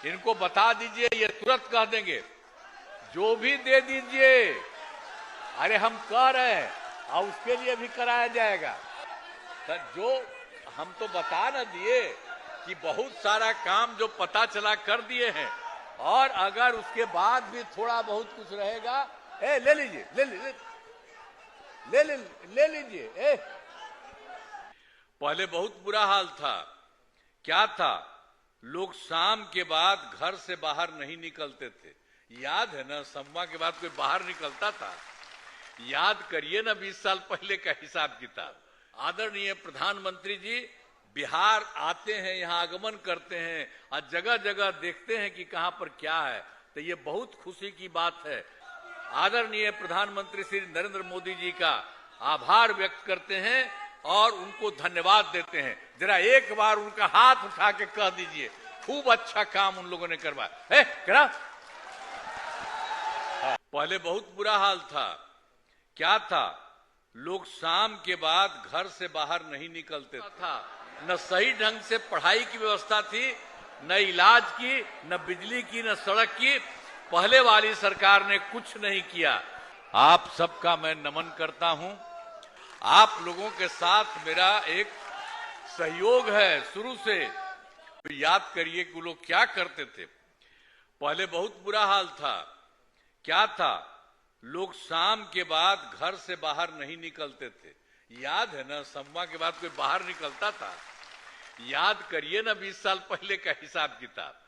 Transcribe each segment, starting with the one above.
इनको बता दीजिए, ये तुरंत कह देंगे जो भी दे दीजिए। अरे हम कह रहे हैं और उसके लिए भी कराया जाएगा। तो जो हम तो बता न दिए कि बहुत सारा काम जो पता चला कर दिए हैं, और अगर उसके बाद भी थोड़ा बहुत कुछ रहेगा, ले लीजिए, ले लीजिए। पहले बहुत बुरा हाल था। क्या था? लोग शाम के बाद घर से बाहर नहीं निकलते थे। याद है ना, सम्मा के बाद कोई बाहर निकलता था? याद करिए ना 20 साल पहले का हिसाब किताब। आदरणीय प्रधानमंत्री जी बिहार आते हैं, यहाँ आगमन करते हैं और जगह जगह देखते हैं कि कहाँ पर क्या है। तो ये बहुत खुशी की बात है। आदरणीय प्रधानमंत्री श्री नरेंद्र मोदी जी का आभार व्यक्त करते हैं और उनको धन्यवाद देते हैं। जरा एक बार उनका हाथ उठा के कह दीजिए, खूब अच्छा काम उन लोगों ने करवाया। करा? पहले बहुत बुरा हाल था। क्या था? लोग शाम के बाद घर से बाहर नहीं निकलते था। न सही ढंग से पढ़ाई की व्यवस्था थी, न इलाज की, न बिजली की, न सड़क की। पहले वाली सरकार ने कुछ नहीं किया। आप सबका मैं नमन करता हूं। आप लोगों के साथ मेरा एक सहयोग है शुरू से। तो याद करिए कि वो लोग क्या करते थे। पहले बहुत बुरा हाल था। क्या था? लोग शाम के बाद घर से बाहर नहीं निकलते थे। याद है ना, सम्मा के बाद कोई बाहर निकलता था? याद करिए ना 20 साल पहले का हिसाब किताब।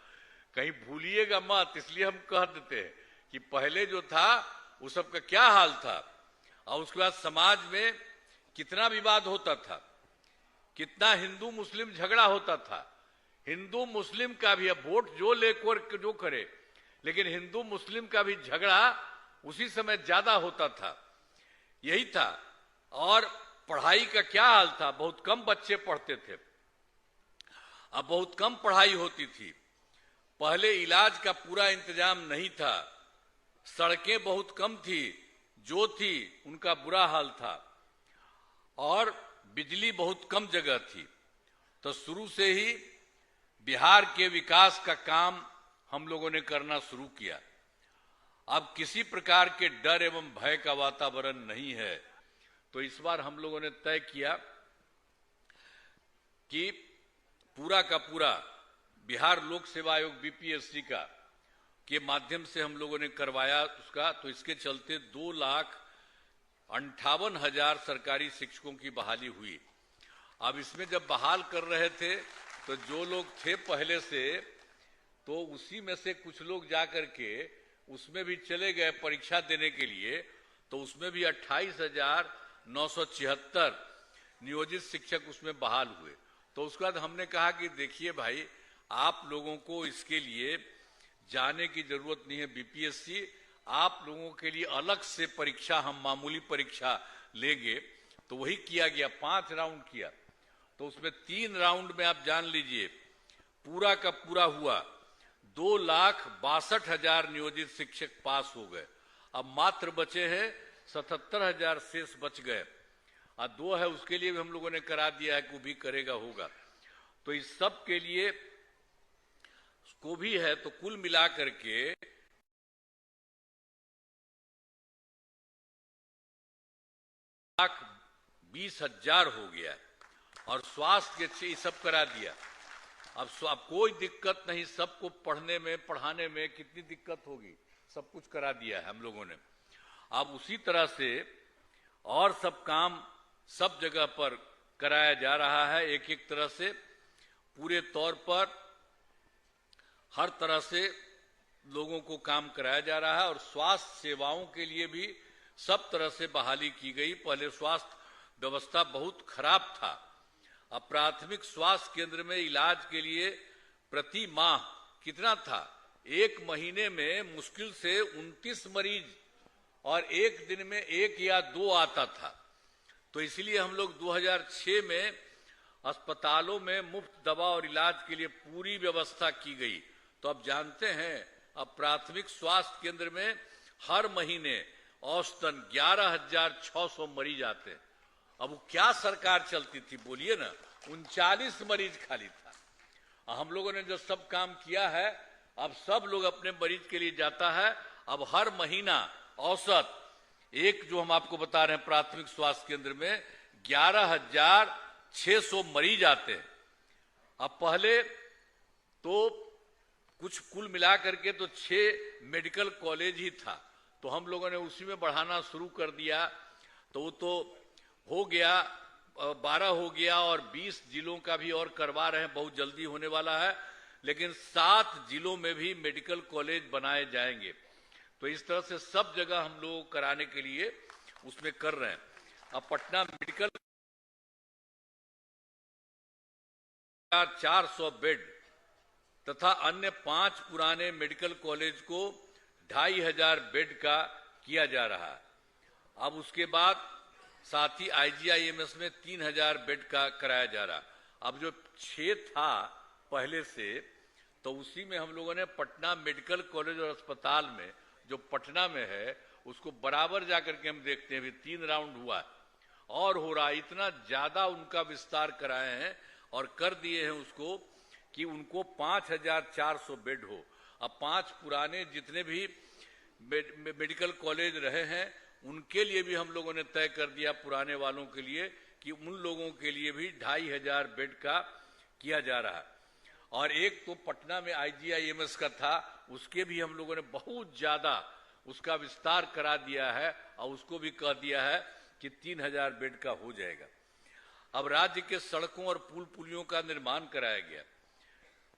कहीं भूलिएगा मत, इसलिए हम कह देते हैं कि पहले जो था वो सबका क्या हाल था। और उसके बाद समाज में कितना विवाद होता था, कितना हिंदू मुस्लिम झगड़ा होता था। हिंदू मुस्लिम का भी, अब वोट जो लेकर जो करे, लेकिन हिंदू मुस्लिम का भी झगड़ा उसी समय ज्यादा होता था। यही था। और पढ़ाई का क्या हाल था? बहुत कम बच्चे पढ़ते थे। अब बहुत कम पढ़ाई होती थी। पहले इलाज का पूरा इंतजाम नहीं था। सड़कें बहुत कम थी, जो थी उनका बुरा हाल था। और बिजली बहुत कम जगह थी। तो शुरू से ही बिहार के विकास का काम हम लोगों ने करना शुरू किया। अब किसी प्रकार के डर एवं भय का वातावरण नहीं है। तो इस बार हम लोगों ने तय किया कि पूरा का पूरा बिहार लोक सेवा आयोग बीपीएससी का के माध्यम से हम लोगों ने करवाया उसका। तो इसके चलते 2,58,000 सरकारी शिक्षकों की बहाली हुई। अब इसमें जब बहाल कर रहे थे तो जो लोग थे पहले से, तो उसी में से कुछ लोग जाकर के उसमें भी चले गए परीक्षा देने के लिए। तो उसमें भी 28,976 नियोजित शिक्षक उसमें बहाल हुए। तो उसके बाद हमने कहा कि देखिए भाई, आप लोगों को इसके लिए जाने की जरूरत नहीं है बीपीएससी। आप लोगों के लिए अलग से परीक्षा, हम मामूली परीक्षा लेंगे। तो वही किया गया। 5 राउंड किया। तो उसमें 3 राउंड में आप जान लीजिए पूरा का पूरा हुआ। 2,62,000 नियोजित शिक्षक पास हो गए। अब मात्र बचे हैं 77,000 शेष बच गए। और 2 है, उसके लिए भी हम लोगों ने करा दिया है कि वो भी करेगा होगा। तो इस सब के लिए को भी है। तो कुल मिलाकर के 1,20,000 हो गया। और स्वास्थ्य के ये सब करा दिया। अब कोई दिक्कत नहीं, सबको पढ़ने में पढ़ाने में कितनी दिक्कत होगी, सब कुछ करा दिया है हम लोगों ने। अब उसी तरह से और सब काम सब जगह पर कराया जा रहा है। एक एक तरह से पूरे तौर पर हर तरह से लोगों को काम कराया जा रहा है। और स्वास्थ्य सेवाओं के लिए भी सब तरह से बहाली की गई। पहले स्वास्थ्य व्यवस्था बहुत खराब था। अब प्राथमिक स्वास्थ्य केंद्र में इलाज के लिए प्रति माह कितना था? 1 महीने में मुश्किल से 29 मरीज और एक दिन में 1 या 2 आता था। तो इसलिए हम लोग 2006 में अस्पतालों में मुफ्त दवा और इलाज के लिए पूरी व्यवस्था की गई। तो अब जानते हैं, अब प्राथमिक स्वास्थ्य केंद्र में हर महीने औसतन 11,600 मरीज आते हैं। अब वो क्या सरकार चलती थी बोलिए ना? 39 मरीज खाली था। हम लोगों ने जो सब काम किया है, अब सब लोग अपने मरीज के लिए जाता है। अब हर महीना औसत एक जो हम आपको बता रहे हैं प्राथमिक स्वास्थ्य केंद्र में 11,600 मरीज आते हैं। अब पहले तो कुछ कुल मिला करके तो 6 मेडिकल कॉलेज ही था, तो हम लोगों ने उसी में बढ़ाना शुरू कर दिया, तो वो तो हो गया 12 हो गया, और 20 जिलों का भी और करवा रहे हैं, बहुत जल्दी होने वाला है। लेकिन 7 जिलों में भी मेडिकल कॉलेज बनाए जाएंगे। तो इस तरह से सब जगह हम लोग कराने के लिए उसमें कर रहे हैं। अब पटना मेडिकल 400 बेड तथा अन्य 5 पुराने मेडिकल कॉलेज को 2,500 बेड का किया जा रहा है। अब उसके बाद साथ ही IGIMS में 3,000 बेड का कराया जा रहा। अब जो 6 था पहले से, तो उसी में हम लोगों ने पटना मेडिकल कॉलेज और अस्पताल में जो पटना में है उसको बराबर जाकर के हम देखते हैं। अभी 3 राउंड हुआ और हो रहा, इतना ज्यादा उनका विस्तार कराए हैं और कर दिए हैं उसको कि उनको 5,400 बेड हो। अब 5 पुराने जितने भी मेडिकल कॉलेज रहे हैं उनके लिए भी हम लोगों ने तय कर दिया, पुराने वालों के लिए, कि उन लोगों के लिए भी 2,500 बेड का किया जा रहा है। और एक तो पटना में IGIMS का था, उसके भी हम लोगों ने बहुत ज्यादा उसका विस्तार करा दिया है और उसको भी कह दिया है कि 3,000 बेड का हो जाएगा। अब राज्य के सड़कों और पुल पुलियों का निर्माण कराया गया।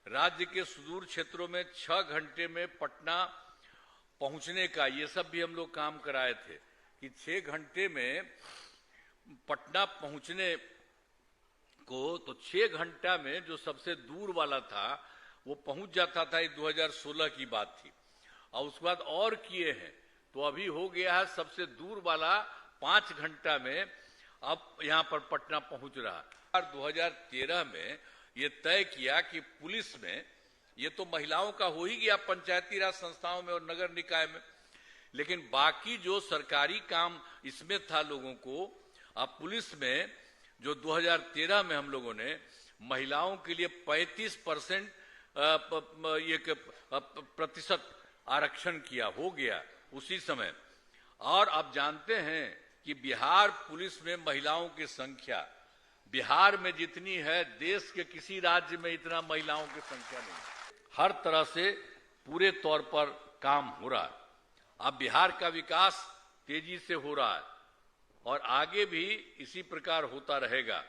राज्य के सुदूर क्षेत्रों में 6 घंटे में पटना पहुंचने का, ये सब भी हम लोग काम कराए थे कि 6 घंटे में पटना पहुंचने को, तो 6 घंटा में जो सबसे दूर वाला था वो पहुंच जाता था। ये 2016 की बात थी। और उसके बाद और किए हैं, तो अभी हो गया है सबसे दूर वाला 5 घंटा में अब यहां पर पटना पहुंच रहा। और 2013 में ये तय किया कि पुलिस में, ये तो महिलाओं का हो ही गया पंचायती राज संस्थाओं में और नगर निकाय में, लेकिन बाकी जो सरकारी काम इसमें था लोगों को, अब पुलिस में जो 2013 में हम लोगों ने महिलाओं के लिए 35% प्रतिशत आरक्षण किया, हो गया उसी समय। और अब जानते हैं कि बिहार पुलिस में महिलाओं की संख्या बिहार में जितनी है देश के किसी राज्य में इतना महिलाओं की संख्या नहीं। हर तरह से पूरे तौर पर काम हो रहा है। अब बिहार का विकास तेजी से हो रहा है और आगे भी इसी प्रकार होता रहेगा।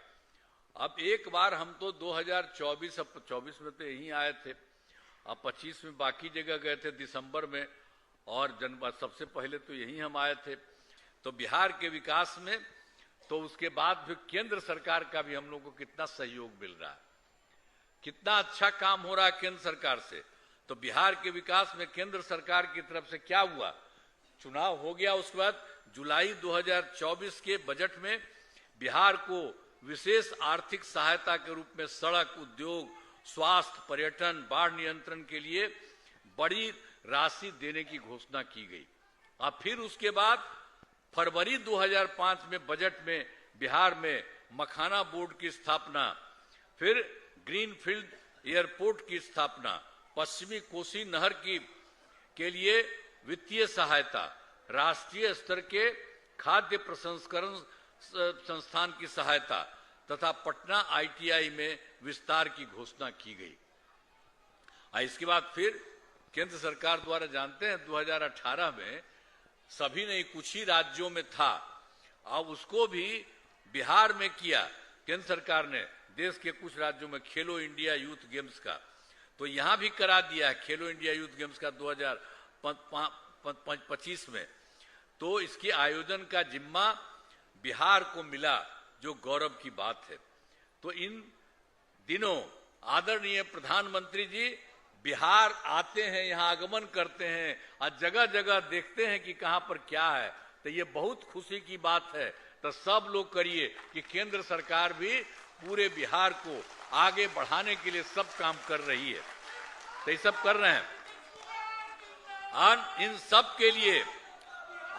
अब एक बार हम तो 2024, अब 24 में तो यहीं आए थे, अब 25 में बाकी जगह गए थे दिसंबर में, और सबसे पहले तो यहीं हम आए थे। तो बिहार के विकास में, तो उसके बाद फिर केंद्र सरकार का भी हम लोग को कितना सहयोग मिल रहा है, कितना अच्छा काम हो रहा है केंद्र सरकार से। तो बिहार के विकास में केंद्र सरकार की तरफ से क्या हुआ, चुनाव हो गया, उसके बाद जुलाई 2024 के बजट में बिहार को विशेष आर्थिक सहायता के रूप में सड़क, उद्योग, स्वास्थ्य, पर्यटन, बाढ़ नियंत्रण के लिए बड़ी राशि देने की घोषणा की गई। अब फिर उसके बाद फरवरी 2005 में बजट में बिहार में मखाना बोर्ड की स्थापना, फिर ग्रीनफील्ड एयरपोर्ट की स्थापना, पश्चिमी कोसी नहर के लिए वित्तीय सहायता, राष्ट्रीय स्तर के खाद्य प्रसंस्करण संस्थान की सहायता तथा पटना ITI में विस्तार की घोषणा की गई। इसके बाद फिर केंद्र सरकार द्वारा, जानते हैं 2018 में सभी नहीं कुछ ही राज्यों में था, अब उसको भी बिहार में किया केंद्र सरकार ने, देश के कुछ राज्यों में खेलो इंडिया यूथ गेम्स का, तो यहां भी करा दिया है खेलो इंडिया यूथ गेम्स का 2025 में। तो इसके आयोजन का जिम्मा बिहार को मिला, जो गौरव की बात है। तो इन दिनों आदरणीय प्रधानमंत्री जी बिहार आते हैं, यहाँ आगमन करते हैं और जगह जगह देखते हैं कि कहां पर क्या है, तो ये बहुत खुशी की बात है। तो सब लोग करिए कि केंद्र सरकार भी पूरे बिहार को आगे बढ़ाने के लिए सब काम कर रही है, तो ये सब कर रहे हैं। और इन सब के लिए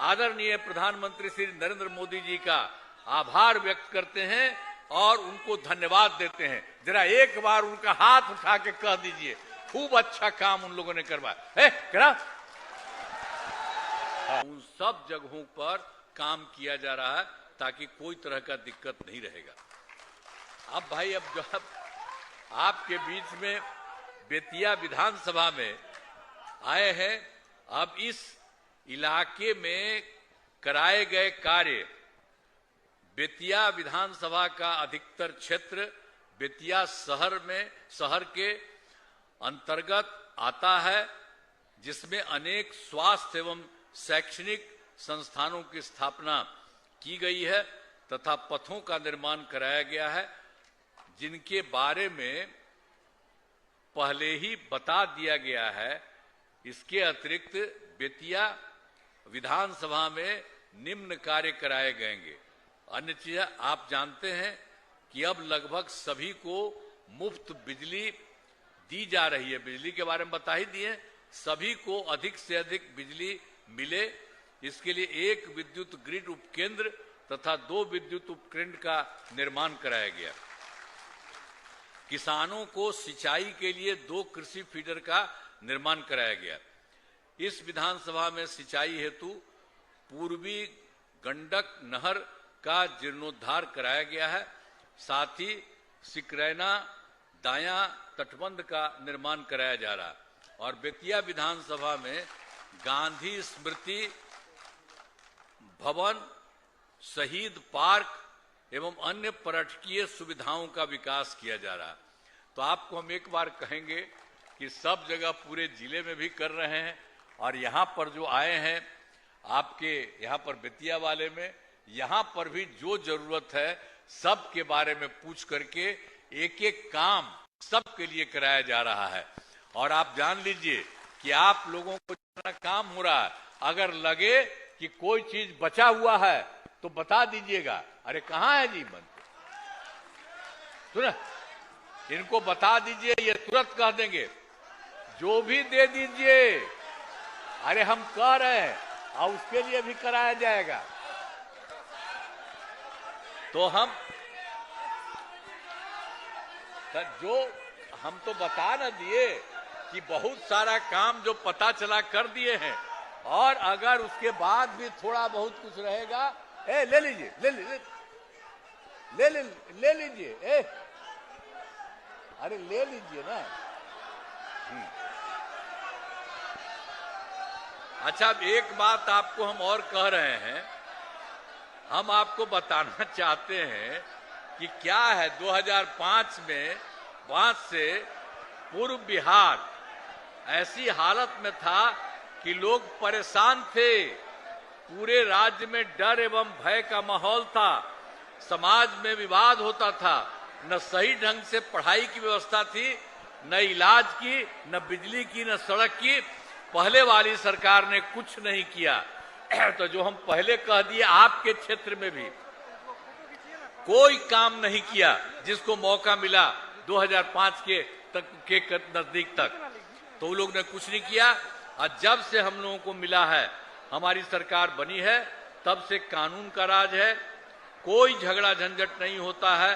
आदरणीय प्रधानमंत्री श्री नरेंद्र मोदी जी का आभार व्यक्त करते हैं और उनको धन्यवाद देते हैं। जरा एक बार उनका हाथ उठा के कह दीजिए खूब अच्छा काम उन लोगों ने करवाया। करा उन सब जगहों पर काम किया जा रहा है ताकि कोई तरह का दिक्कत नहीं रहेगा। अब भाई, अब जब आपके बीच में बेतिया विधानसभा में आए हैं, अब इस इलाके में कराए गए कार्य, बेतिया विधानसभा का अधिकतर क्षेत्र बेतिया शहर के अंतर्गत आता है, जिसमें अनेक स्वास्थ्य एवं शैक्षणिक संस्थानों की स्थापना की गई है तथा पथों का निर्माण कराया गया है, जिनके बारे में पहले ही बता दिया गया है। इसके अतिरिक्त बेतिया विधानसभा में निम्न कार्य कराए गएंगे। अन्य चीज आप जानते हैं कि अब लगभग सभी को मुफ्त बिजली दी जा रही है। बिजली के बारे में बता ही दिए, सभी को अधिक से अधिक बिजली मिले, इसके लिए एक विद्युत ग्रिड उपकेंद्र तथा 2 विद्युत उपकेंद्र का निर्माण कराया गया। किसानों को सिंचाई के लिए 2 कृषि फीडर का निर्माण कराया गया। इस विधानसभा में सिंचाई हेतु पूर्वी गंडक नहर का जीर्णोद्धार कराया गया है। साथ ही सिकरैना दाया तटबंध का निर्माण कराया जा रहा है और बेतिया विधानसभा में गांधी स्मृति भवन, शहीद पार्क एवं अन्य पर्यटकीय सुविधाओं का विकास किया जा रहा है। तो आपको हम एक बार कहेंगे कि सब जगह पूरे जिले में भी कर रहे हैं और यहाँ पर जो आए हैं आपके यहाँ पर बेतिया वाले में, यहाँ पर भी जो जरूरत है सब के बारे में पूछ करके एक एक काम सबके लिए कराया जा रहा है। और आप जान लीजिए कि आप लोगों को जितना काम हो रहा है, अगर लगे कि कोई चीज बचा हुआ है तो बता दीजिएगा। अरे कहाँ है जी मंत्री, सुना, इनको बता दीजिए, ये तुरंत कह देंगे, जो भी दे दीजिए। अरे हम कह रहे हैं और उसके लिए भी कराया जाएगा। तो हम तो बता न दिए कि बहुत सारा काम जो पता चला कर दिए हैं, और अगर उसके बाद भी थोड़ा बहुत कुछ रहेगा, ले लीजिए, ले लीजिए, अरे ले लीजिए ना। अच्छा, अब एक बात आपको हम और कह रहे हैं, हम आपको बताना चाहते हैं कि क्या है 2005 में 5 से पूर्व बिहार ऐसी हालत में था कि लोग परेशान थे, पूरे राज्य में डर एवं भय का माहौल था, समाज में विवाद होता था, न सही ढंग से पढ़ाई की व्यवस्था थी, न इलाज की, न बिजली की, न सड़क की। पहले वाली सरकार ने कुछ नहीं किया। तो जो हम पहले कह दिए, आपके क्षेत्र में भी कोई काम नहीं किया जिसको मौका मिला 2005 के नजदीक तक, तो वो लोग ने कुछ नहीं किया। और जब से हम लोगों को मिला है, हमारी सरकार बनी है, तब से कानून का राज है, कोई झगड़ा झंझट नहीं होता है।